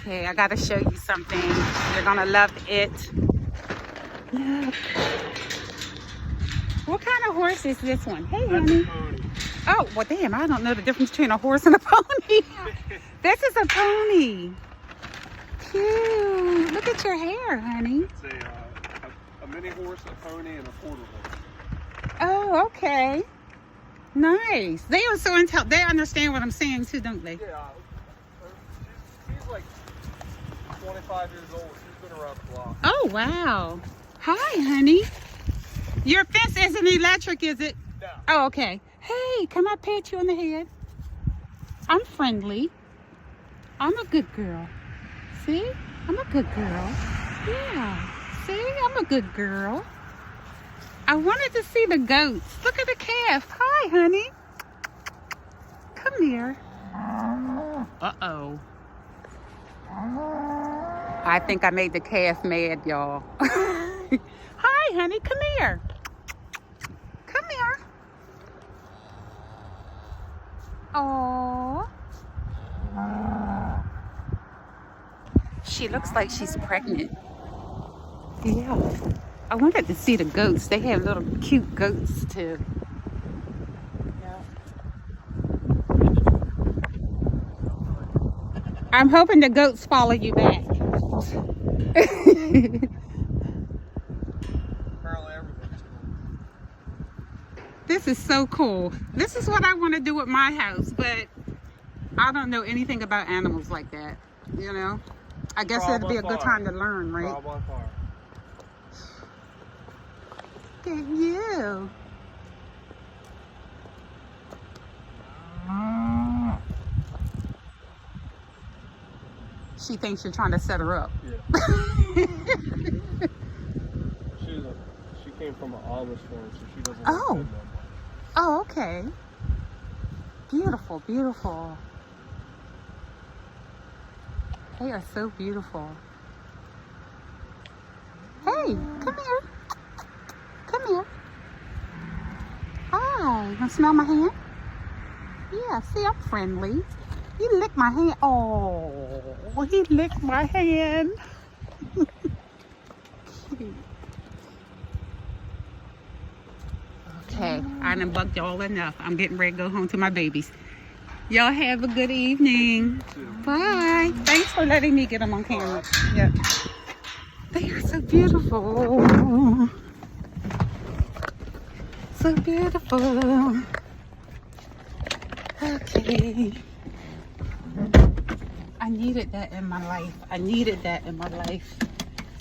Okay, I gotta show you something. You're gonna love it. Look. What kind of horse is this one? Hey, honey. Oh, well, damn, I don't know the difference between a horse and a pony. This is a pony. Cute. Look at your hair, honey. It's a mini horse, a pony, and a quarter horse. Oh, okay. Nice. They are so intelligent. They understand what I'm saying too, don't they? Yeah. She's like 25 years old. She's been around the block. Oh, wow. Hi, honey. Your fence isn't electric, is it? No. Oh, okay. Hey, can I pat you on the head? I'm friendly. I'm a good girl. See? I'm a good girl. Yeah. See? I'm a good girl. I wanted to see the goats. Look at the calf. Hi, honey. Come here. Uh-oh. I think I made the calf mad, y'all. Hi, honey. Come here. Come here. Aww. She looks like she's pregnant. Yeah. I wanted to see the goats. They have little cute goats too. Yeah. I'm hoping the goats follow you back. This is so cool. This is what I want to do with my house, but I don't know anything about animals like that, you know? I guess it'd be a good time to learn, right? Look at you. She thinks you're trying to set her up. Yeah. She came from an Amish farm, so she doesn't like them. Oh, okay. Beautiful, beautiful. They are so beautiful. Hey, come here. Come here. Hi. Want to smell my hand? Yeah, see, I'm friendly. He licked my hand. Oh, he licked my hand. Cute. Okay, I done bugged y'all enough. I'm getting ready to go home to my babies. Y'all have a good evening. Bye. Thanks for letting me get them on camera. Yeah. They are so beautiful. So beautiful. Okay. I needed that in my life. I needed that in my life.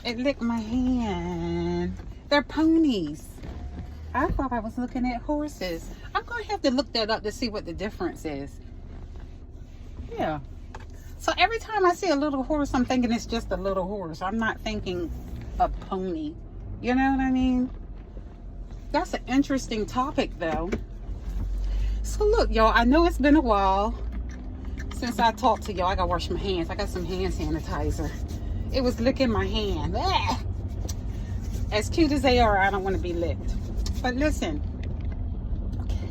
It licked my hand. They're ponies. I thought I was looking at horses. I'm going to have to look that up to see what the difference is. Yeah. So every time I see a little horse, I'm thinking it's just a little horse. I'm not thinking a pony. You know what I mean? That's an interesting topic, though. So look, y'all, I know it's been a while since I talked to y'all. I got to wash my hands. I got some hand sanitizer. It was licking my hand. Ah! As cute as they are, I don't want to be licked. But listen. Okay.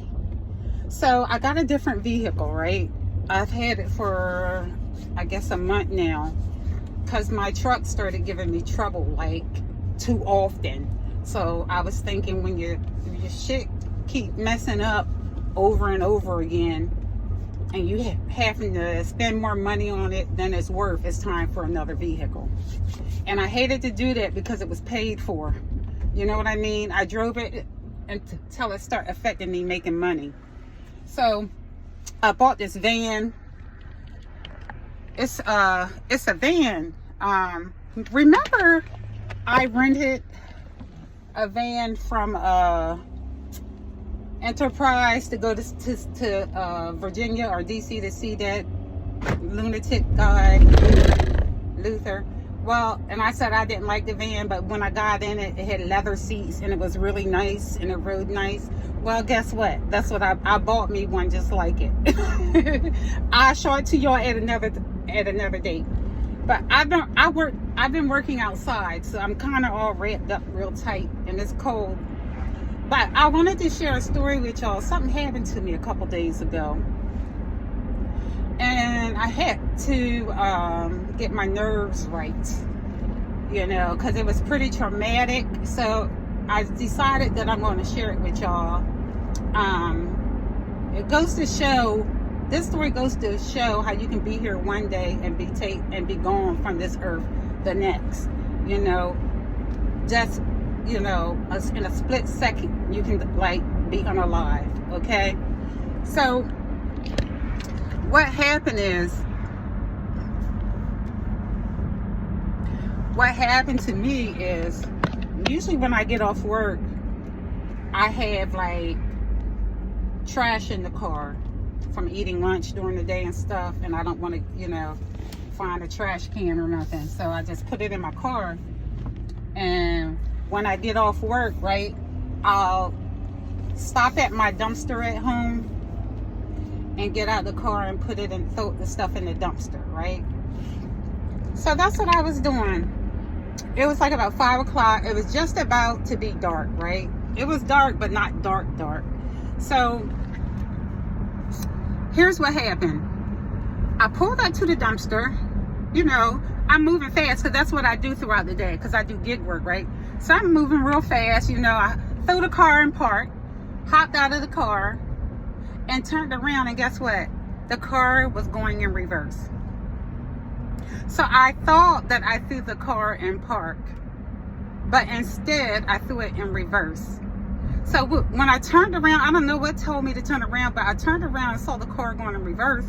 So I got a different vehicle, right? I've had it for, I guess, a month now. Because my truck started giving me trouble, like, too often. So I was thinking, when your shit keep messing up over and over again, and you having to spend more money on it than it's worth, it's time for another vehicle. And I hated to do that because it was paid for. You know what I mean? I drove it until it started affecting me making money. So I bought this van. It's a van. Remember, I rented a van from Enterprise to go to Virginia or DC to see that lunatic guy, Luther. Well, and I said I didn't like the van, but when I got in it, it had leather seats and it was really nice and it rode nice. Well, guess what? That's what I bought me one just like it. I'll show it to y'all at another date. But I've been working outside, so I'm kind of all wrapped up real tight and it's cold. But I wanted to share a story with y'all. Something happened to me a couple days ago. And I had to get my nerves right, you know, because it was pretty traumatic. So I decided that I'm going to share it with y'all. It goes to show, this story goes to show how you can be here one day and be gone from this earth the next. You know, just, you know, in a split second, you can like be unalive. Okay, so what happened to me is, usually when I get off work, I have like trash in the car from eating lunch during the day and stuff, and I don't want to, you know, find a trash can or nothing, so I just put it in my car. And when I get off work, right, I'll stop at my dumpster at home and get out the car and put it and throw the stuff in the dumpster, right? So that's what I was doing. It was like about 5 o'clock. It was just about to be dark, right? It was dark, but not dark. So here's what happened. I pulled out to the dumpster. You know, I'm moving fast because that's what I do throughout the day, because I do gig work, right? So I'm moving real fast. You know, I threw the car in park, hopped out of the car, and turned around, and guess what? The car was going in reverse. So I thought that I threw the car in park, but instead I threw it in reverse. So when I turned around, I don't know what told me to turn around, but I turned around and saw the car going in reverse.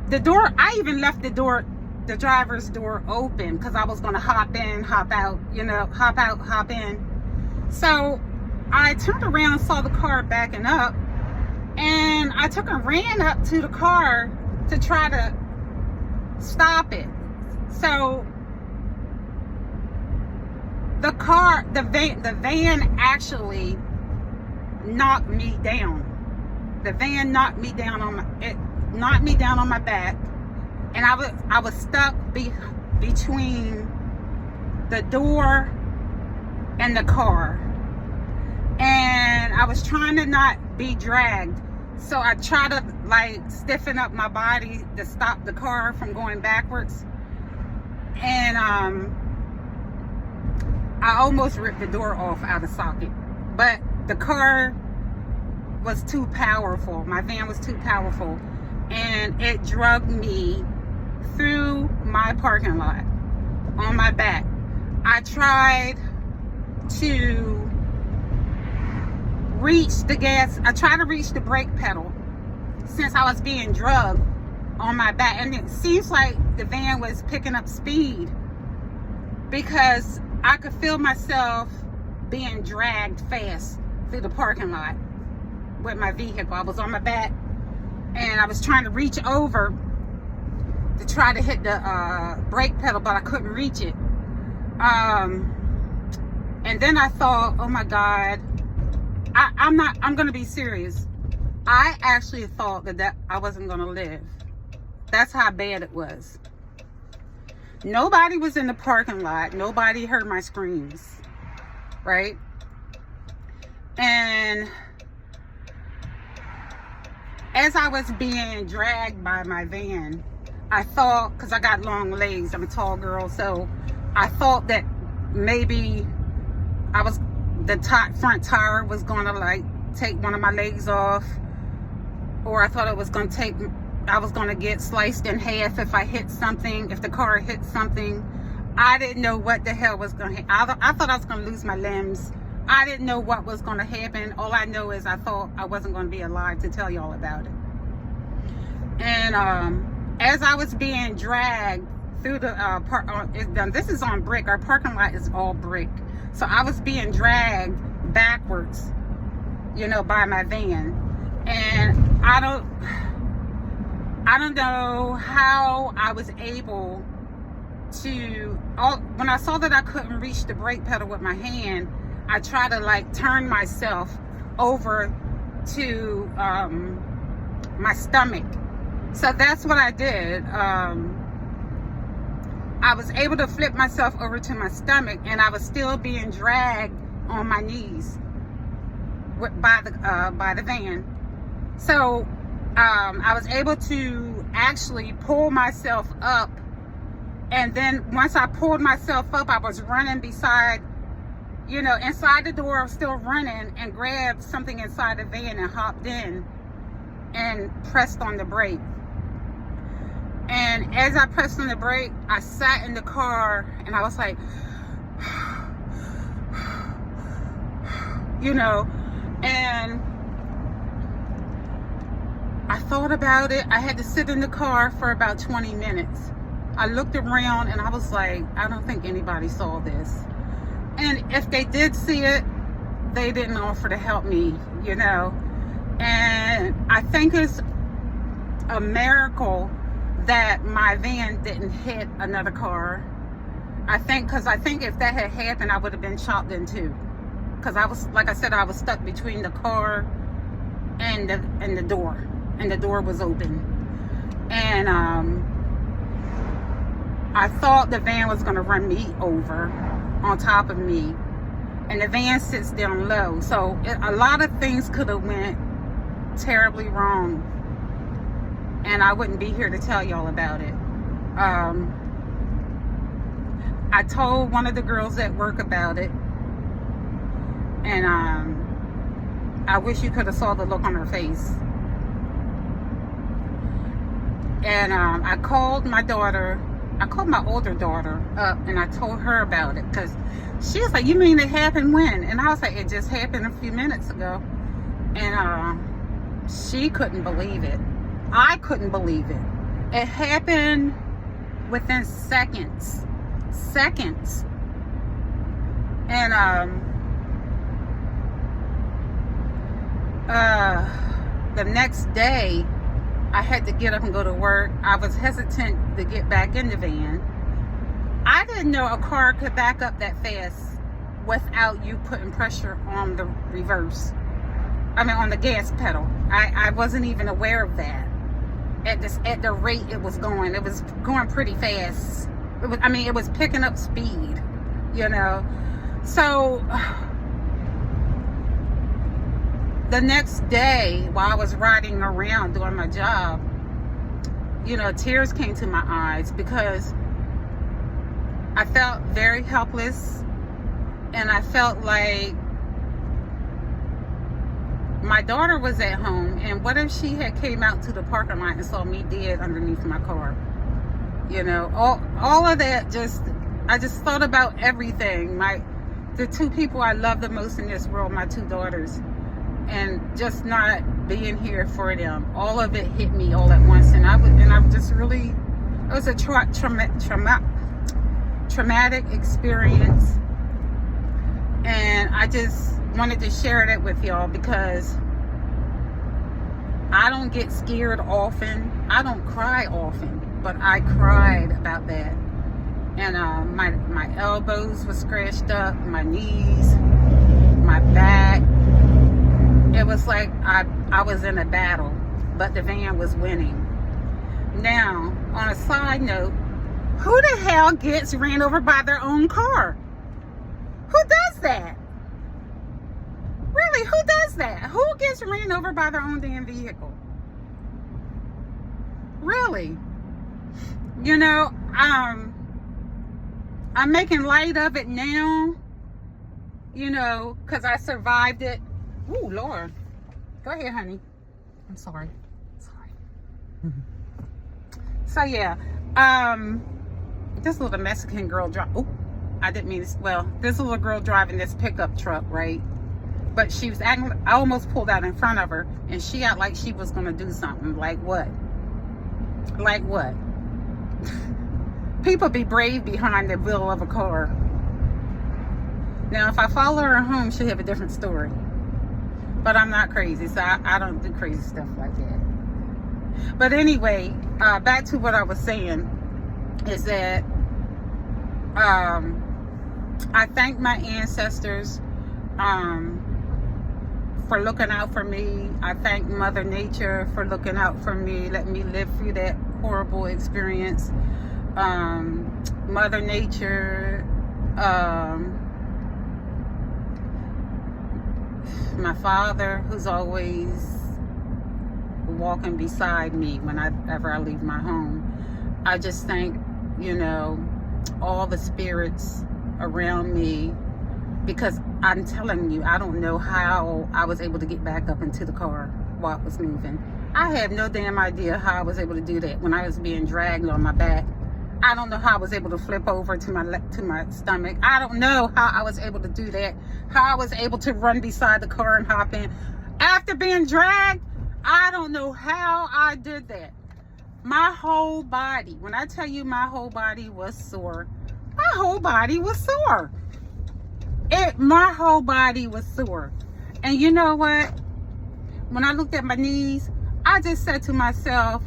The door, I even left the door, the driver's door open, because I was going to hop in, hop out, you know, hop out, hop in. So I turned around and saw the car backing up, and I took and ran up to the car to try to stop it. So the car, the van actually knocked me down. The van knocked me down on my back, and I was stuck between the door and the car, and I was trying to not be dragged. So I tried to like stiffen up my body to stop the car from going backwards, and I almost ripped the door off out of socket, but the car was too powerful. My van was too powerful, and it dragged me through my parking lot on my back. I tried to reach the gas. I tried to reach the brake pedal since I was being drugged on my back, and it seems like the van was picking up speed because I could feel myself being dragged fast through the parking lot with my vehicle. I was on my back, and I was trying to reach over to try to hit the brake pedal, but I couldn't reach it. And then I thought, oh my God, I'm gonna be serious. I actually thought that I wasn't gonna live. That's how bad it was. Nobody was in the parking lot. Nobody heard my screams, right? And as I was being dragged by my van, I thought, because I got long legs, I'm a tall girl, so I thought that maybe the front tire was gonna like take one of my legs off, or I thought I was gonna get sliced in half if I hit something, if the car hit something. I didn't know what the hell was gonna happen. I thought I was gonna lose my limbs. I didn't know what was gonna happen. All I know is I thought I wasn't gonna be alive to tell y'all about it. And as I was being dragged through the this is on brick. Our parking lot is all brick. So I was being dragged backwards, you know, by my van. And I don't know how I was able to, when I saw that I couldn't reach the brake pedal with my hand, I tried to like turn myself over to my stomach. So that's what I did. I was able to flip myself over to my stomach, and I was still being dragged on my knees by the van. So I was able to actually pull myself up. And then once I pulled myself up, I was running beside, you know, inside the door, still running, and grabbed something inside the van and hopped in and pressed on the brake. And as I pressed on the brake, I sat in the car and I was like, you know, and I thought about it. I had to sit in the car for about 20 minutes. I looked around and I was like, I don't think anybody saw this. And if they did see it, they didn't offer to help me, you know. And I think it's a miracle that my van didn't hit another car. I think if that had happened, I would have been chopped in two. Because I was, like I said, I was stuck between the car and the door. And the door was open. And I thought the van was going to run me over on top of me. And the van sits down low. So a lot of things could have went terribly wrong. And I wouldn't be here to tell y'all about it. I told one of the girls at work about it. And I wish you could have saw the look on her face. And I called my daughter. I called my older daughter up and I told her about it. Because she was like, you mean it happened when? And I was like, it just happened a few minutes ago. And she couldn't believe it. I couldn't believe it. It happened within seconds. Seconds. And the next day, I had to get up and go to work. I was hesitant to get back in the van. I didn't know a car could back up that fast without you putting pressure on the reverse. I mean, on the gas pedal. I wasn't even aware of that. At the rate it was going pretty fast. It was picking up speed, you know. So the next day, while I was riding around doing my job, you know, tears came to my eyes because I felt very helpless, and I felt like my daughter was at home, and what if she had came out to the parking lot and saw me dead underneath my car? You know, all of that, I just thought about everything. The two people I love the most in this world, my two daughters, and just not being here for them. All of it hit me all at once, and I just really, it was a traumatic experience, and I just wanted to share that with y'all because I don't get scared often. I don't cry often, but I cried about that. And my elbows were scratched up, my knees, my back. It was like I was in a battle, but the van was winning. Now, on a side note, who the hell gets ran over by their own car? Who does that? Really, who does that? Who gets ran over by their own damn vehicle? Really? You know, I'm making light of it now, you know, because I survived it. Ooh, Lord. Go ahead, honey. I'm sorry. So, yeah. This little Mexican girl I didn't mean this. Well, this little girl driving this pickup truck, right? But she was acting, I almost pulled out in front of her, and she acted like she was going to do something. Like what? Like what? People be brave behind the wheel of a car. Now, if I follow her home, she'll have a different story. But I'm not crazy, so I don't do crazy stuff like that. But anyway, back to what I was saying, is that I thank my ancestors for looking out for me. I thank Mother Nature for looking out for me, letting me live through that horrible experience. Mother Nature, my father, who's always walking beside me whenever I leave my home. I just thank, you know, all the spirits around me, because I'm telling you, I don't know how I was able to get back up into the car while it was moving. I have no damn idea how I was able to do that when I was being dragged on my back. I don't know how I was able to flip over to my stomach. I don't know how I was able to do that. How I was able to run beside the car and hop in after being dragged. I don't know how I did that. My whole body, when I tell you my whole body was sore, my whole body was sore. My whole body was sore. And you know what? When I looked at my knees, I just said to myself,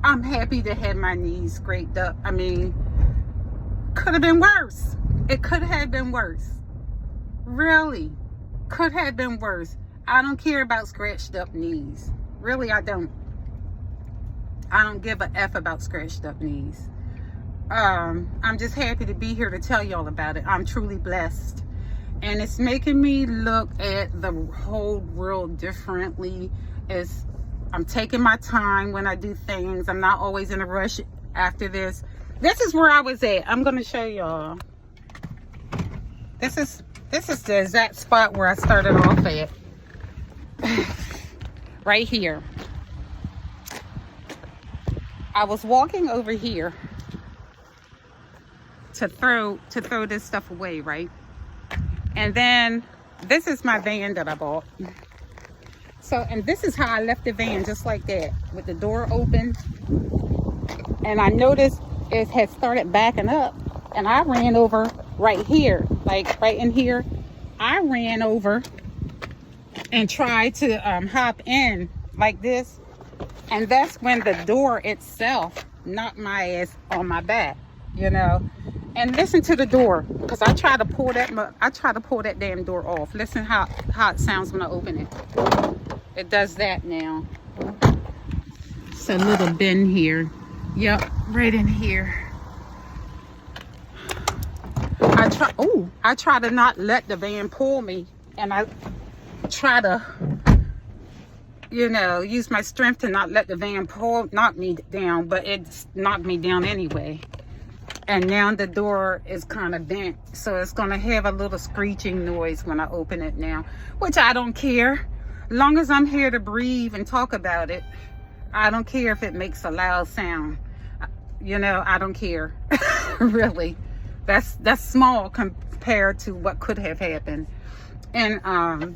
I'm happy to have my knees scraped up. I mean, could have been worse. It could have been worse. Really, could have been worse. I don't care about scratched up knees. Really, I don't. I don't give a F about scratched up knees. I'm just happy to be here to tell y'all about it. I'm truly blessed. And it's making me look at the whole world differently. I'm taking my time when I do things. I'm not always in a rush after this. This is where I was at. I'm going to show y'all. This is the exact spot where I started off at. Right here. I was walking over here to throw this stuff away, right? And then this is my van that I bought. So, and this is how I left the van, just like that, with the door open. And I noticed it had started backing up, and I ran over right here, like right in here. I ran over and tried to hop in like this. And that's when the door itself knocked my ass on my back, you know. And listen to the door, because I try to pull that damn door off. Listen how it sounds when I open it. It does that now. It's a little bin here. Yep, right in here. I try to not let the van pull me, and I try to, you know, use my strength to not let the van knock me down, but it's knocked me down anyway. And now the door is kind of bent, so it's going to have a little screeching noise when I open it now, which I don't care. Long as I'm here to breathe and talk about it, I don't care if it makes a loud sound. You know, I don't care. Really. That's small compared to what could have happened. And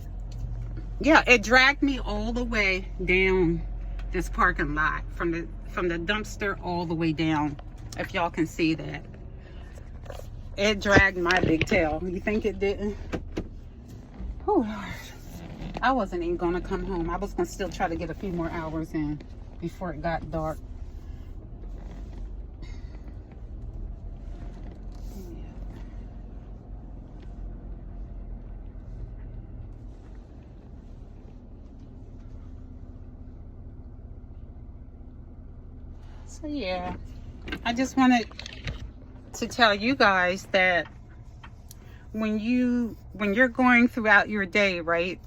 yeah, it dragged me all the way down this parking lot, from the dumpster all the way down. If y'all can see that, it dragged my big tail. You think it didn't? Oh Lord, I wasn't even gonna come home. I was gonna still try to get a few more hours in before it got dark. So yeah, I just wanted to tell you guys that when you're going throughout your day, right,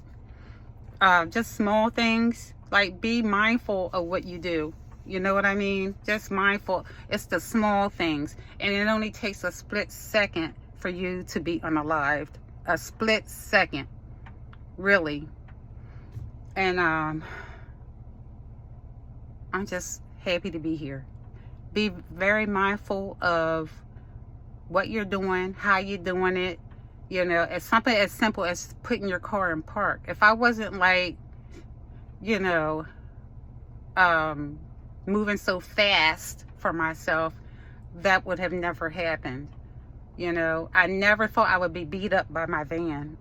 just small things, like be mindful of what you do. You know what I mean? Just mindful. It's the small things, and it only takes a split second for you to be unalived. A split second, really. And I'm just happy to be here. Be very mindful of what you're doing, how you're doing it. You know, it's something as simple as putting your car in park. If I wasn't, like, you know, moving so fast for myself, that would have never happened. You know, I never thought I would be beat up by my van.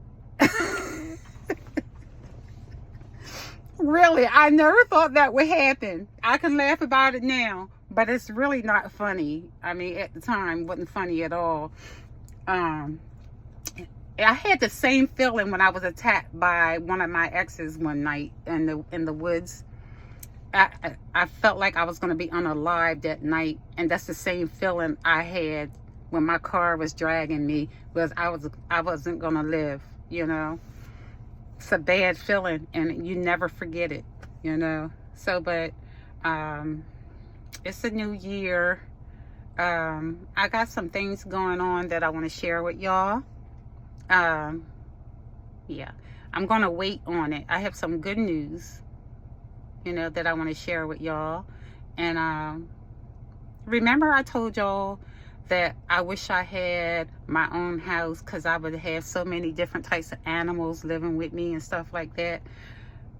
Really, I never thought that would happen. I can laugh about it now, but it's really not funny. I mean, at the time, it wasn't funny at all. I had the same feeling when I was attacked by one of my exes one night in the woods. I felt like I was going to be unalived that night, and that's the same feeling I had when my car was dragging me, because I wasn't going to live, you know. it's a bad feeling, and you never forget it, you know. So, but it's a new year. I got some things going on that I want to share with y'all. Yeah, I'm gonna wait on it. I have some good news, you know, that I want to share with y'all. And remember I told y'all that I wish I had my own house, because I would have so many different types of animals living with me and stuff like that.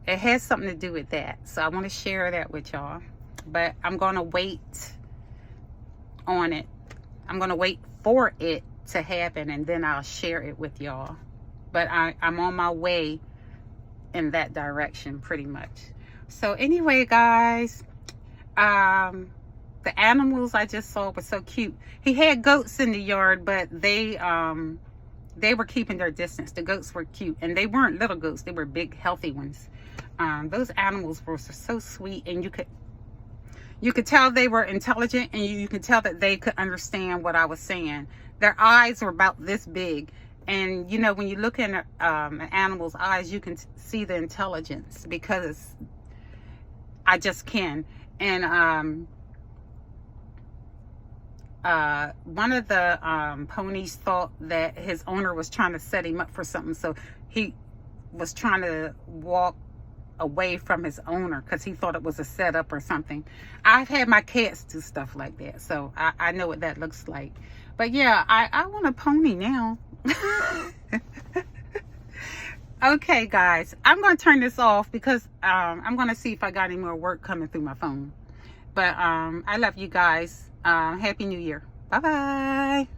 It has something to do with that, so I want to share that with y'all. But I'm gonna wait on it. I'm gonna wait for it to happen, and then I'll share it with y'all. But I'm on my way in that direction pretty much. So anyway, guys, the animals I just saw were so cute. He had goats in the yard, but they were keeping their distance. The goats were cute, and they weren't little goats. They were big, healthy ones. Those animals were so sweet, and you could tell they were intelligent, and you could tell that they could understand what I was saying. Their eyes were about this big. And, you know, when you look in an animal's eyes, you can see the intelligence, because I just can. And one of the ponies thought that his owner was trying to set him up for something. So he was trying to walk away from his owner because he thought it was a setup or something. I've had my cats do stuff like that, so I know what that looks like. But yeah, I want a pony now. Okay, guys, I'm going to turn this off because I'm going to see if I got any more work coming through my phone. But I love you guys. Happy New Year. Bye-bye.